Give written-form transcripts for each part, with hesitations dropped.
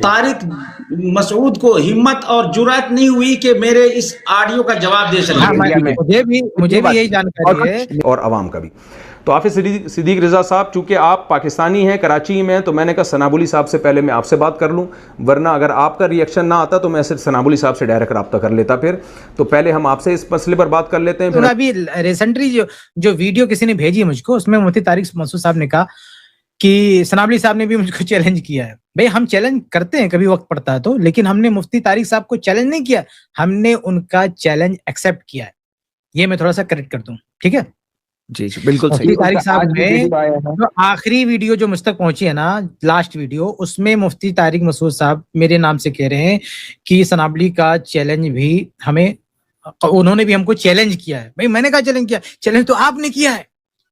طارق مسعود کو ہمت اور جرأت نہیں ہوئی کہ میرے اس آڈیو کا جواب دے سکے. مجھے بھی یہی جانکاری ہے اور عوام کا بھی. تو حافظ صدیق رضا صاحب چونکہ آپ پاکستانی ہیں، کراچی میں، تو میں نے کہا ثنابولی صاحب سے پہلے میں آپ سے بات کر لوں، ورنہ اگر آپ کا ریئیکشن نہ آتا تو میں صرف ثنابولی صاحب سے ڈائریکٹ رابطہ کر لیتا. پھر تو پہلے ہم آپ سے اس مسئلے پر بات کر لیتے ہیں. پھر ابھی ریسنٹلی جو ویڈیو کسی نے بھیجی مجھ کو، اس میں مفتی طارق مسعود صاحب نے کہا کہ ثنابولی صاحب نے بھی مجھ کو چیلنج کیا ہے. بھئی ہم چیلنج کرتے ہیں کبھی وقت پڑتا ہے تو، لیکن ہم نے مفتی طارق صاحب کو چیلنج نہیں کیا، ہم نے ان کا چیلنج ایکسیپٹ کیا ہے. یہ میں تھوڑا سا کریکٹ کر دوں، ٹھیک ہے؟ جی بالکل صحیح. مفتی طارق صاحب نے جو آخری ویڈیو جو مجھ تک پہنچی ہے نا، لاسٹ ویڈیو، اس میں مفتی طارق مسعود صاحب میرے نام سے کہہ رہے ہیں کہ ثنابولی کا چیلنج بھی ہمیں، انہوں نے بھی ہم کو چیلنج کیا ہے. بھئی میں نے کہا چیلنج کیا؟ چیلنج تو آپ نے کیا ہے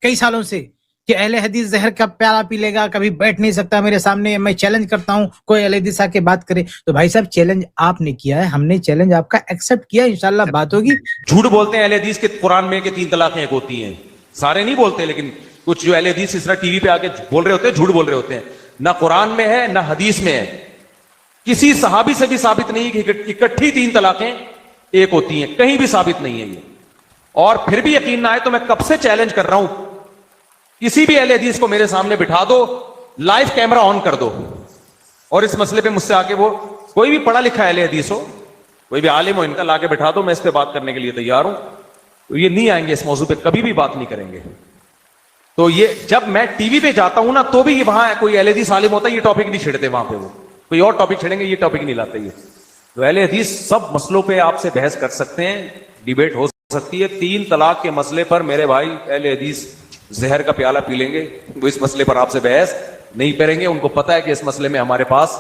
کئی سالوں سے کہ اہل حدیث زہر کا پیالہ پی لے گا، کبھی بیٹھ نہیں سکتا میرے سامنے، میں چیلنج کرتا ہوں کوئی اہل حدیث آ کے بات کرے. تو بھائی صاحب چیلنج آپ نے کیا ہے، ہم نے چیلنج آپ کا ایکسیپٹ کیا، انشاءاللہ بات ہوگی. جھوٹ بولتے ہیں اہل حدیث کے قرآن میں کہ 3 طلاقیں ایک ہوتی ہیں. سارے نہیں بولتے، لیکن کچھ جو اہل حدیث اس طرح ٹی وی پہ آ کے بول رہے ہوتے ہیں، جھوٹ بول رہے ہوتے ہیں. نہ قرآن میں ہے نہ حدیث میں ہے. کسی صحابی سے بھی ثابت نہیں کہ اکٹھی 3 طلاقیں ایک ہوتی ہیں، کہیں بھی ثابت نہیں ہے یہ. اور پھر بھی یقین نہ آئے تو میں کب سے چیلنج کر رہا ہوں، کسی بھی اہل حدیث کو میرے سامنے بٹھا دو، لائیو کیمرہ آن کر دو، اور اس مسئلے پہ مجھ سے آ کے، وہ کوئی بھی پڑھا لکھا اہل حدیث ہو، کوئی بھی عالم ہو، ان کا لا کے بٹھا دو، میں اس پہ بات کرنے کے لیے تیار ہوں. یہ نہیں آئیں گے اس موضوع پہ، کبھی بھی بات نہیں کریں گے. تو یہ جب میں ٹی وی پہ جاتا ہوں نا، تو بھی وہاں کوئی اہل حدیث عالم ہوتا ہے، یہ ٹاپک نہیں چھیڑتے، وہاں پہ وہ کوئی اور ٹاپک چھیڑیں گے، یہ ٹاپک نہیں لاتے. یہ تو اہل حدیث سب مسئلوں پہ آپ سے بحث کر سکتے ہیں، ڈیبیٹ ہو سکتی ہے. 3 طلاق کے مسئلے پر میرے بھائی اہل حدیث زہر کا پیالہ پی لیں گے، وہ اس مسئلے پر آپ سے بحث نہیں کریں گے. ان کو پتا ہے کہ اس مسئلے میں ہمارے پاس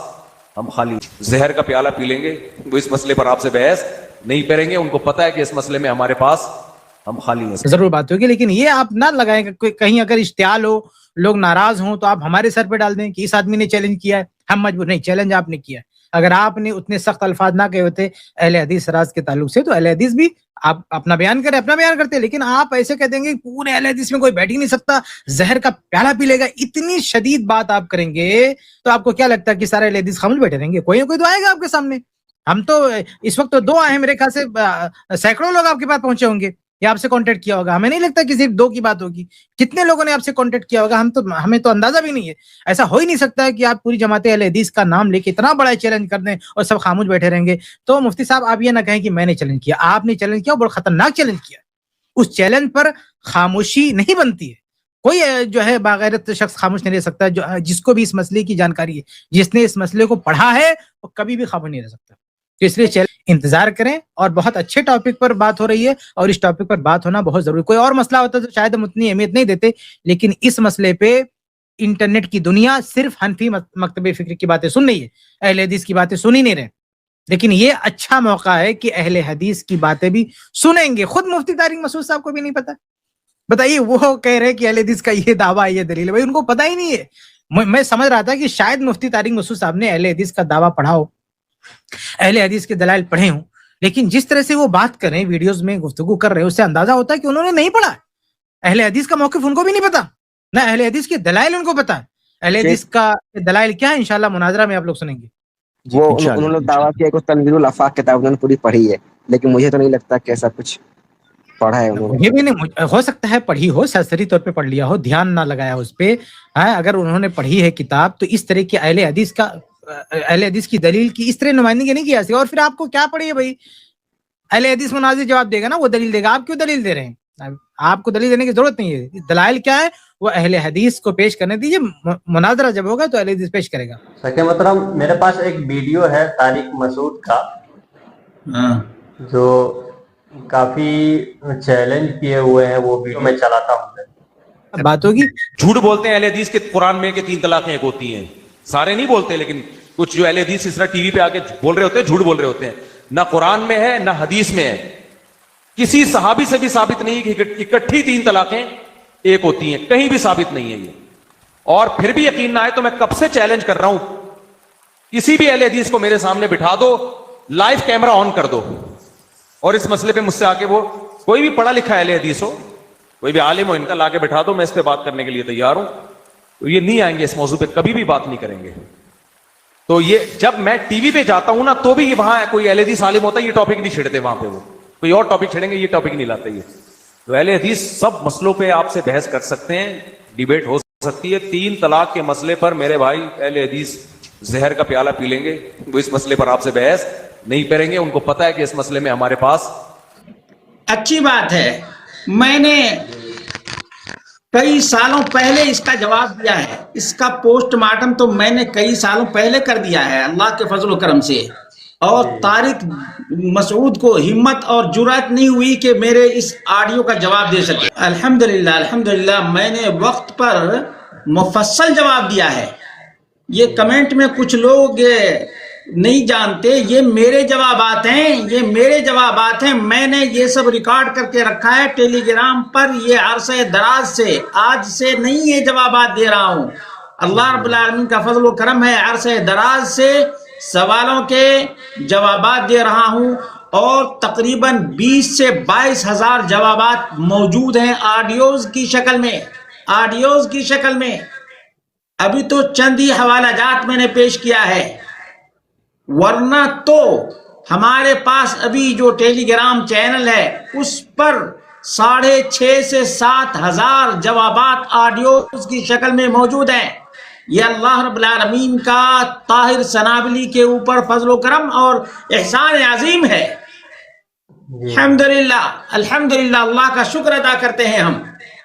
ہم خالی. زہر کا پیالہ پی لیں گے، وہ اس مسئلے پر آپ سے بحث نہیں کریں گے. ان کو پتا ہے کہ اس مسئلے میں ہمارے پاس ہم خالی ہیں. ضرور بات ہوگی، لیکن یہ آپ نہ لگائیں کہ کہیں اگر اشتعال ہو، لوگ ناراض ہوں، تو آپ ہمارے سر پہ ڈال دیں کہ اس آدمی نے چیلنج کیا ہے، ہم مجبور نہیں. چیلنج آپ نے کیا ہے. اگر آپ نے اتنے سخت الفاظ نہ کہے ہوتے اہل حدیث راز کے تعلق سے، تو اہل حدیث بھی آپ اپنا بیان کریں، اپنا بیان کرتے. لیکن آپ ایسے کہہ دیں گے پورے اہل حدیث میں کوئی بیٹھ ہی نہیں سکتا، زہر کا پیالہ پی لے گا، اتنی شدید بات آپ کریں گے تو آپ کو کیا لگتا ہے کہ سارے اہل حدیث خاموش بیٹھے رہیں گے؟ کوئی نہ کوئی تو آئے گا آپ کے سامنے. ہم تو اس وقت تو 2 آئے ہیں، میرے خیال سے سینکڑوں لوگ آپ کے پاس پہنچے ہوں گے یا آپ سے کانٹیکٹ کیا ہوگا. ہمیں نہیں لگتا کہ صرف 2 کی بات ہوگی، کتنے لوگوں نے آپ سے کانٹیکٹ کیا ہوگا، ہمیں تو اندازہ بھی نہیں ہے. ایسا ہو ہی نہیں سکتا ہے کہ آپ پوری جماعت اہل حدیث کا نام لے کے اتنا بڑا چیلنج کر دیں اور سب خاموش بیٹھے رہیں گے. تو مفتی صاحب آپ یہ نہ کہیں کہ میں نے چیلنج کیا، آپ نے چیلنج کیا، بڑا خطرناک چیلنج کیا. اس چیلنج پر خاموشی نہیں بنتی ہے. کوئی جو ہے باغیرت شخص خاموش نہیں رہ سکتا، جس کو بھی اس مسئلے کی جانکاری ہے، جس نے اس مسئلے کو پڑھا ہے، وہ کبھی بھی خاموش نہیں رہ سکتا. تو اس لیے انتظار کریں، اور بہت اچھے ٹاپک پر بات ہو رہی ہے، اور اس ٹاپک پر بات ہونا بہت ضروری. کوئی اور مسئلہ ہوتا تو شاید ہم اتنی اہمیت نہیں دیتے، لیکن اس مسئلے پہ انٹرنیٹ کی دنیا صرف حنفی مکتب فکر کی باتیں سن رہی ہے، اہل حدیث کی باتیں سن ہی نہیں رہے. لیکن یہ اچھا موقع ہے کہ اہل حدیث کی باتیں بھی سنیں گے. خود مفتی طارق مسعود صاحب کو بھی نہیں پتا. بتائیے، وہ کہہ رہے کہ اہل حدیث کا یہ دعویٰ ہے، یہ دلیل ہے. بھائی ان کو پتا ہی نہیں ہے. میں سمجھ رہا تھا کہ شاید مفتی طارق مسعود صاحب نے اہل حدیث کا دعویٰ پڑھا ہو، اہل حدیث کے دلائل پڑھے ہوں، لیکن جس طرح سے وہ بات کر رہے ہیں، ویڈیوز میں گفتگو کر رہے ہیں، اس سے اندازہ ہوتا ہے کہ انہوں نے نہیں پڑھا. اہل حدیث کا موقف ان کو بھی نہیں پتا، نہ اہل حدیث کے دلائل ان کو پتا ہے. اہل حدیث کا دلائل کیا ہے، انشاءاللہ مناظرہ میں آپ لوگ سنیں گے. وہ انہوں نے دعویٰ کیا کہ تنویر الافاق کتاب انہوں نے پوری پڑھی ہے، لیکن مجھے تو نہیں لگتا کہ ایسا کچھ پڑھا ہے انہوں نے. یہ بھی نہیں ہو سکتا ہے پڑھی ہو، سرسری طور پہ پڑھ لیا ہو، دھیان نہ لگایا اس پہ. اگر انہوں نے پڑھی ہے کتاب، تو اس طرح کی اہل حدیث کی دلیل کی اس طرح نمائندگی نہیں کیا. اور پھر آپ کو کیا پڑھی ہے بھائی؟ اہل حدیث مناظر جواب دے گا نا، وہ دلیل دے گا. آپ کیوں دلیل دے رہے ہیں؟ آپ کو دلیل دینے کی ضرورت نہیں ہے. دلائل کیا ہے وہ اہل حدیث کو پیش کرنے دیجیے. مناظرہ جب ہوگا تو اہل حدیث پیش کرے گا. سکے محترم، میرے پاس ایک ویڈیو ہے طارق مسعود کا، جو کافی چیلنج کیے ہوئے ہیں. وہ ویڈیو میں چلاتا ہوں. بات ہوگی. جھوٹ بولتے ہیں اہل حدیث کے قرآن میں کہ 3 طلاقیں ایک ہوتی ہیں. سارے نہیں بولتے، لیکن کچھ جو اہل حدیث اس طرح ٹی وی پہ آ کے بول رہے ہوتے ہیں، جھوٹ بول رہے ہوتے ہیں. نہ قرآن میں ہے نہ حدیث میں ہے. کسی صحابی سے بھی ثابت نہیں کہ اکٹھی 3 طلاقیں ایک ہوتی ہیں، کہیں بھی ثابت نہیں ہے یہ. اور پھر بھی یقین نہ آئے تو میں کب سے چیلنج کر رہا ہوں، کسی بھی اہل حدیث کو میرے سامنے بٹھا دو، لائیو کیمرہ آن کر دو، اور اس مسئلے پہ مجھ سے آ کے، وہ کوئی بھی پڑھا لکھا اہل حدیث ہو، کوئی بھی عالم ہو، ان کا لا کے بٹھا دو، میں اس پہ بات کرنے کے لیے تیار ہوں. تو یہ نہیں آئیں گے اس موضوع پہ، کبھی بھی بات نہیں کریں گے. تو یہ جب میں ٹی وی پہ جاتا ہوں نا تو بھی وہاں کوئی اہل حدیث عالم ہوتا ہے، یہ ٹاپک نہیں چھیڑتے وہاں پہ، وہ کوئی اور ٹاپک چھیڑیں گے، یہ ٹاپک نہیں لاتے یہ. تو اہل حدیث سب مسئلوں پہ آپ سے بحث کر سکتے ہیں، ڈیبیٹ ہو سکتی ہے. 3 طلاق کے مسئلے پر میرے بھائی اہل حدیث زہر کا پیالہ پی لیں گے، وہ اس مسئلے پر آپ سے بحث نہیں کریں گے. ان کو پتا ہے کہ اس مسئلے میں ہمارے پاس. اچھی بات ہے. میں نے کئی سالوں پہلے اس کا جواب دیا ہے. اس کا پوسٹ مارٹم تو میں نے کئی سالوں پہلے کر دیا ہے اللہ کے فضل و کرم سے. اور طارق مسعود کو ہمت اور جرأت نہیں ہوئی کہ میرے اس آڈیو کا جواب دے سکے. الحمدللہ میں نے وقت پر مفصل جواب دیا ہے. یہ کمنٹ میں کچھ لوگ نہیں جانتے، یہ میرے جوابات ہیں، یہ میرے جوابات ہیں. میں نے یہ سب ریکارڈ کر کے رکھا ہے ٹیلی گرام پر. یہ عرصہ دراز سے، آج سے نہیں یہ جوابات دے رہا ہوں. اللہ رب العالمین کا فضل و کرم ہے، عرصہ دراز سے سوالوں کے جوابات دے رہا ہوں. اور تقریباً 20 سے 22 ہزار جوابات موجود ہیں آڈیوز کی شکل میں. ابھی تو چند ہی حوالہ جات میں نے پیش کیا ہے، ورنہ تو ہمارے پاس ابھی جو ٹیلی گرام چینل ہے اس پر 6.5 سے 7 ہزار جوابات آڈیوز کی شکل میں موجود ہیں. یہ اللہ رب العالمین کا طاہر سنابلی کے اوپر فضل و کرم اور احسان عظیم ہے. الحمدللہ اللہ کا شکر ادا کرتے ہیں ہم.